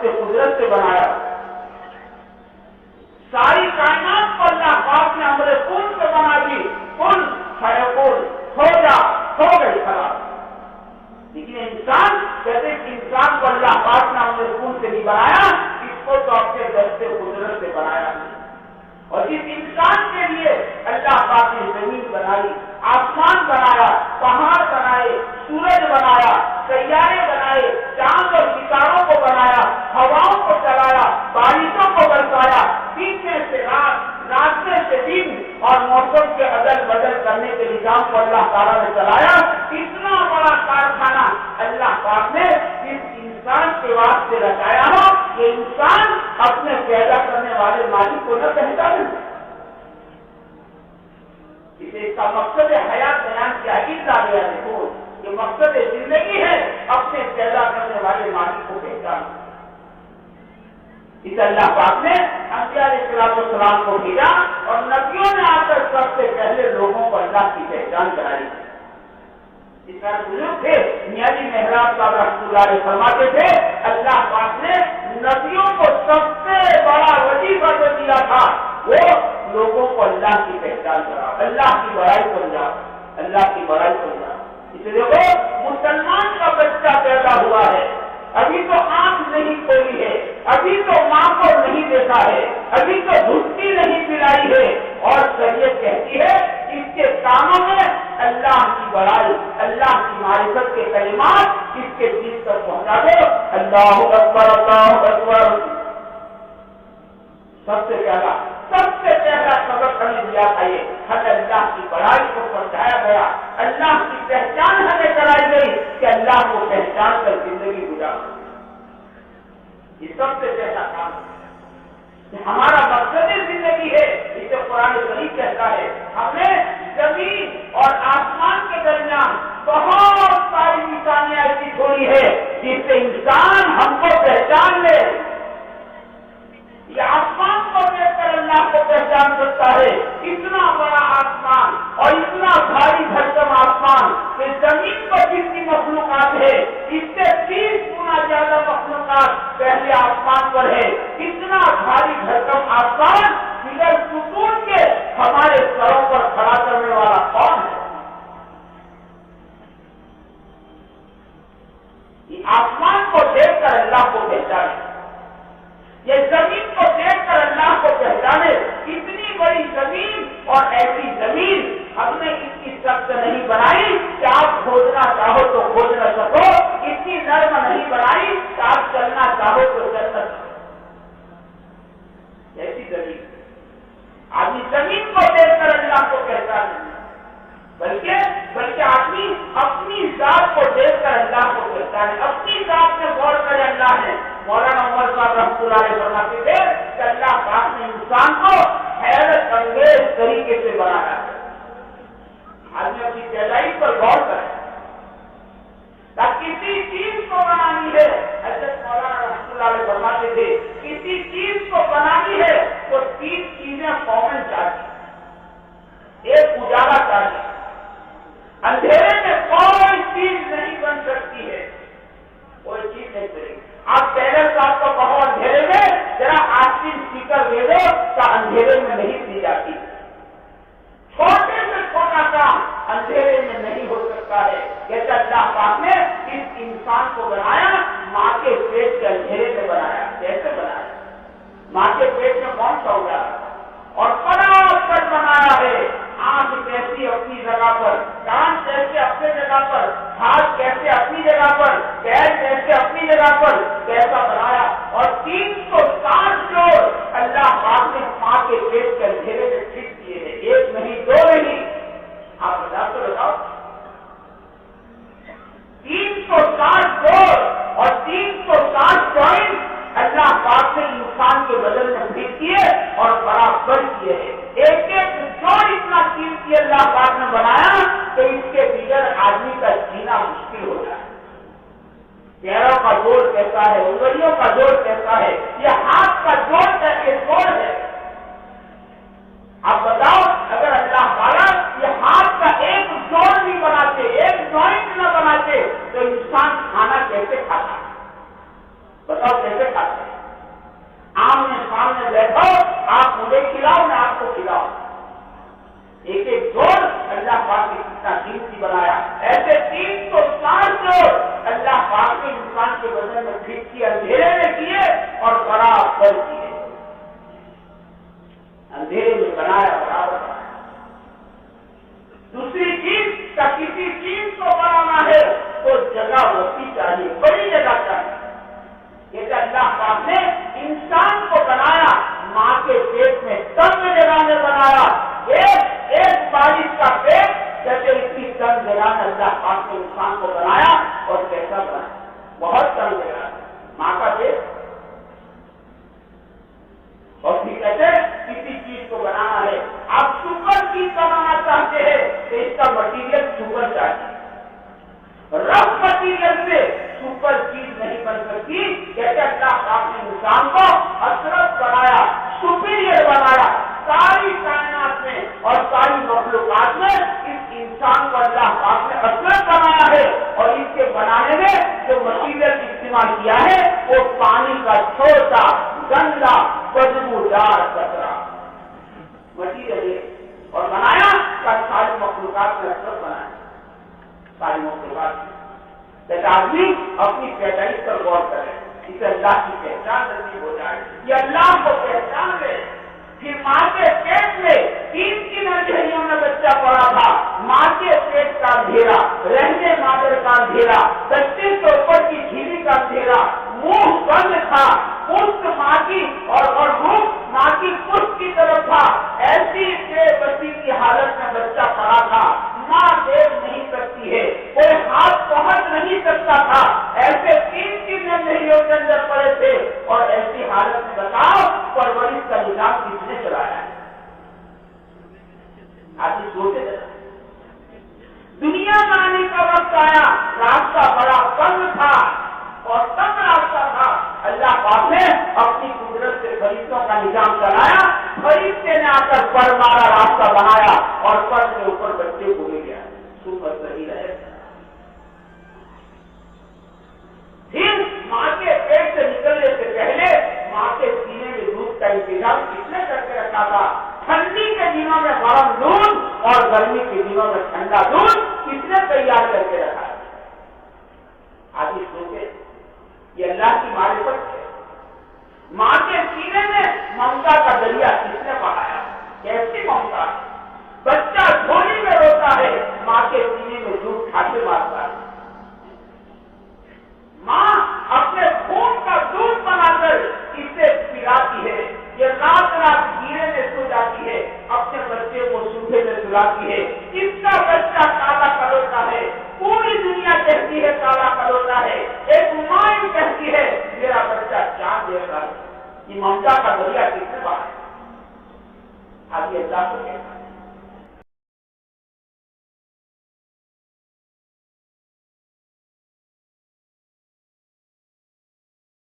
دست قدرت سے بنایا. ساری کائنات کو اللہ پاک نے امر کن سے بنا دی. کن فیکون، ہو جا، ہو گئی خراب. لیکن انسان کہتے کہ انسان کو اللہ پاک نے امر کن سے نہیں بنایا، اس کو تو اپنے دست قدرت سے بنایا. اور اس انسان کے لیے اللہ پاک نے زمین بنائی، آسمان بنایا، پہاڑ بنائے، سورج بنایا، سیارے بنائے، چاند اور ستاروں کو بنایا، ہواؤں کو چلایا، بارشوں کو برسایا، پیچھے سے رات، راستے سے دن اور موسم کے عدل بدل کرنے کے نظام کو اللہ تعالیٰ نے چلایا. اتنا بڑا کارخانہ اللہ پاک نے اس انسان کے واسطے رچایا ہو کہ انسان اپنے پیدا کرنے والے مالک کو نہ پہچانے. اس کا مقصد حیات بیان کیا گیا دیکھو، یہ مقصد زندگی ہے اپنے پیدا کرنے والے مالک کو پہچانا. اس اللہ پاک نے انبیاء علیہ السلام کو بھیجا اور نبیوں نے آ کر سب سے پہلے لوگوں کو اللہ کی پہچان کرائی. اس طرح بزرگ تھے میاں جی محراب صاحب رحمۃ اللہ علیہ فرماتے تھے اللہ پاک نے نبیوں کو سب سے بڑا وظیفہ جو دیا تھا وہ لوگوں کو اللہ کی پہچان کرا، اللہ کی بڑائی کر جا، اللہ کی بڑائی کر جا. اس لیے وہ مسلمان کا بچہ پیدا ہوا ہے، ابھی تو آنکھ نہیں کھولی ہے، ابھی تو ماں کو نہیں دیکھا ہے، ابھی تو دھوتی نہیں پلائی ہے، اور شریعت کہتی ہے اس کے کاموں میں اللہ کی بڑائی، اللہ کی معرفت کے کلمات اس کے دل تک پہنچا دو. اللہ اکبر، اللہ اکبر. سب سے پہلا سبق ہمیں دیا تھا یہ، ہمیں اللہ کی بڑائی کو پہنچایا گیا، اللہ کی پہچان ہمیں کرائی گئی کہ اللہ کو پہچان کر زندگی گزار. یہ سب سے پہلا کام ہمارا مقصد زندگی ہے. اسے قرآن کریم کہتا ہے ہم نے زمین اور آسمان کے درمیان بہت ساری نشانیاں ایسی چھوڑی ہے جس سے انسان ہم کو پہچان لے. یہ آسمان کو دیکھ کر اللہ کو پہچان سکتا ہے. اتنا بڑا آسمان اور اتنا بھاری بھرکم آسمان کہ زمین پر جتنی مخلوقات ہے اس سے 30 گنا زیادہ مخلوقات پہلے آسمان پر ہے. اتنا بھاری بھرکم آسمان بغیر ستون کے ہمارے سروں پر کھڑا کرنے والا کون ہے؟ یہ آسمان کو دیکھ کر اللہ کو پہچانے، یہ زمین کو دیکھ کر اللہ کو پہچانے. اتنی بڑی زمین اور ایسی زمین ہم نے اتنی سخت نہیں بنائی کہ آپ کھودنا چاہو تو کھود نہ سکو، اتنی نرم نہیں بنائی کہ آپ چلنا چاہو تو چل نہ سکو. ایسی زمین آدمی زمین کو دیکھ کر اللہ کو پہچانے بلکہ آدمی اپنی ذات کو دیکھ کر اللہ کو پہچانے، اپنی ذات میں غور کرے. اللہ نے مولانا عمر صاحب رحمۃ اللہ علیہ فرماتے تھے کہ اللہ پاک نے انسان کو حیرت انگیز طریقے سے بنایا ہے. آدمی اپنی پیدائش پر غور کرے. کسی چیز کو بنانی ہے، حضرت مولانا رحمۃ اللہ علیہ فرماتے تھے کسی چیز کو بنانی ہے تو 3 چیزیں کامن چاہیے. ایک اجالا چاہیے، اندھیرے میں کوئی چیز نہیں بن سکتی ہے، کوئی چیز نہیں بنے گی. آپ ٹیلر صاحب کو کہو اندھیرے میں ذرا آستین اسپیکر دے دو تو اندھیرے میں نہیں دی جاتی. چھوٹے سے چھوٹا کام اندھیرے میں نہیں ہو سکتا ہے. جیسے اللہ پاک نے اس انسان کو بنایا، ماں کے پیٹ کے اندھیرے میں بنایا. کیسے بنایا؟ ماں کے پیٹ میں کون سا ہوگا اور برابر بنایا ہے. آنکھ کیسی اپنی جگہ پر، کان کیسے اپنی جگہ پر، ہاتھ کیسے اپنی جگہ پر، پیر کیسے اپنی جگہ پر، کیسا بنایا. اور 360 جوڑ اللہ پاک نے ماں کے پیٹ کے اندھیرے میں فٹ کیے ہیں. 1 نہیں 2 نہیں، آپ بتا تو بتاؤ. 360 جوڑ اور 360 جوائنٹ اللہ پاک نے انسان کے بدن میں فٹ کیے اور برابر کیے ہیں. ایک جوڑ اتنا قیمتی اللہ پاک نے بنایا کہ اس کے بغیر آدمی کا جینا مشکل ہو جائے. پیروں کا جوڑ کیسا ہے، انگلیوں کا جوڑ کیسا ہے، یہ ہاتھ کا جوڑ کیسے جوڑ ہے. آپ بتاؤ اگر اللہ تعالیٰ یہ ہاتھ کا ایک جوڑ نہیں بناتے، ایک جوائنٹ نہ بناتے تو انسان کھانا کیسے کھاتا؟ بتاؤ کیسے کھاتے ہیں؟ آمنے سامنے بیٹھو، آپ مجھے کھلاؤ میں آپ کو کھلاؤ، ایک ایک جوڑ اللہ پاک نے کتنا قیمتی بنایا، ایسے 360 جوڑ اللہ پاک نے انسان کے بدن میں فٹ کیے، اندھیرے میں کیے اور برابر کیے، اندھیرے میں بنایا برابر بنایا۔ دوسری چیز کا کسی چیز کو بنانا ہے تو جگہ وسیع چاہیے، بڑی جگہ چاہیے۔ یہ اللہ پاک نے انسان کو بنایا، ماں کے پیٹ میں تنگ جگہ میں بنایا، ایک بارش کا پیٹ جیسے اتنی تنگ جگہ میں اللہ پاک نے انسان کو بنایا، اور کیسا بنایا؟ بہت تنگ جگہ ماں کا پیٹ، اور پھر کہتے کسی چیز کو بنانا ہے، آپ سپر چیز بنانا چاہتے ہیں تو اس کا مٹیریل سپر چاہیے، رف مٹیریل سے سپر چیز نہیں بن سکتی۔ کہتے اللہ پاک نے انسان کو اشرف بنایا، سپیریئر بنایا، ساری کائنات میں اور ساری مخلوقات میں اس انسان کو اللہ پاک نے اشرف بنایا ہے، اور اس کے بنانے میں جو مٹیریل استعمال کیا ہے وہ پانی کا چھوٹا گندا بدبودار کچرا مٹیریل ہے، اور بنایا کا ساری مخلوقات میں اشرف بنایا، ساری مخلوقات میں۔ آدمی اپنی پیدائش پر غور کرے، اسے اللہ کی پہچان نصیب ہو جائے، یہ اللہ کو پہچان لے۔ پھر ماں کے پیٹ میں 3 اندھیریوں میں بچہ پڑا تھا، ماں کے پیٹ کا اندھیرا، رہنے مادر کا اندھیرا، بچے کے اوپر کی جھیلی کا اندھیرا، منہ بند تھا، پشت ماں کی اور منہ ماں کی پشت کی طرف تھا، ایسی بے بسی کی حالت میں بچہ پڑا تھا، ماں دیکھ نہیں سکتی ہے، کوئی ہاتھ پہنچ نہیں سکتا تھا، ایسے 3 اندھیریوں کے اندر پڑے تھے، اور ایسی حالت میں بتاؤ پرورش کا نظام کس نے چلایا ہے؟ آج سوچے دنیا میں آنے کا وقت آیا، راستہ بڑا تنگ تھا اور تنگ راستہ تھا، اللہ پاک نے اپنی قدرت سے فرشتوں کا نظام چلایا، فرشتے نے آ کر پر مارا راستہ بنایا، اور پر کے اوپر بچے کو لے گیا، سپر صحیح رہے۔ پھر ماں کے پیٹ سے نکلنے سے پہلے ماں کے سینے میں دودھ کا انتظام کس نے کر کے رکھا تھا؟ ٹھنڈی کے دنوں میں گرم دودھ اور گرمی کے دنوں میں ٹھنڈا دودھ کس نے تیار کر کے رکھا ہے؟ آج سوچے یہ اللہ کی معرفت ہے۔ ماں کے سینے میں ممتا کا دریا کس نے بہایا؟ کیسی ممتا ہے؟ بچہ جھولی میں روتا ہے، ماں کے سینے میں دودھ کھاتے مارتا ہے، ماں اپنے خون کا دودھ بنا کر اسے پلاتی ہے، یہ رات رات گیرے میں سو جاتی ہے، اپنے بچے کو سوکھے میں سلاتی ہے، اس کا بچہ کالا کلوتا ہے، پوری دنیا کہتی ہے کالا کلوتا ہے، ایک ماں کہتی ہے میرا بچہ چاند جیسا ہے۔ یہ ممتا کا دریا کس نے بہایا؟ آج اللہ کو کہتا